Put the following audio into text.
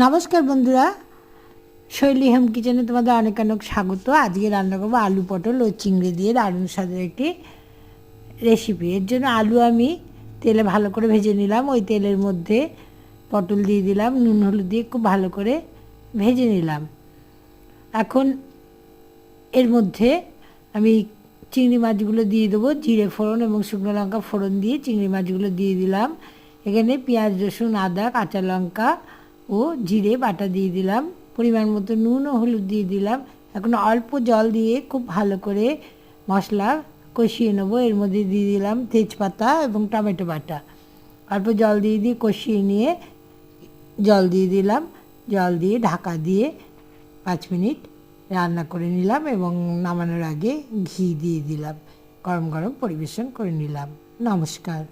নমস্কার বন্ধুরা, শৈলী হোম কিচেনে তোমাদের অনেক অনেক স্বাগত। আজকে রান্না করবো আলু পটল ও চিংড়ি দিয়ে দারুণ স্বাদের একটি রেসিপি। এর জন্য আলু আমি তেলে ভালো করে ভেজে নিলাম। ওই তেলের মধ্যে পটল দিয়ে দিলাম, নুন হলুদ দিয়ে খুব ভালো করে ভেজে নিলাম। এখন এর মধ্যে আমি চিংড়ি মাছগুলো দিয়ে দেবো। জিরে ফোড়ন এবং শুকনো লঙ্কা ফোড়ন দিয়ে চিংড়ি মাছগুলো দিয়ে দিলাম। এখানে পেঁয়াজ রসুন আদা কাঁচা লঙ্কা ও জিরে বাটা দিয়ে দিলাম। পরিমাণ মতো নুন ও হলুদ দিয়ে দিলাম। এখন অল্প জল দিয়ে খুব ভালো করে মশলা কষিয়ে নেবো। এর মধ্যে দিয়ে দিলাম তেজপাতা এবং টমেটো বাটা। অল্প জল দিয়ে কষিয়ে নিয়ে জল দিয়ে দিলাম। জল দিয়ে ঢাকা দিয়ে 5 মিনিট রান্না করে নিলাম এবং নামানোর আগে ঘি দিয়ে দিলাম। গরম গরম পরিবেশন করে নিলাম। নমস্কার।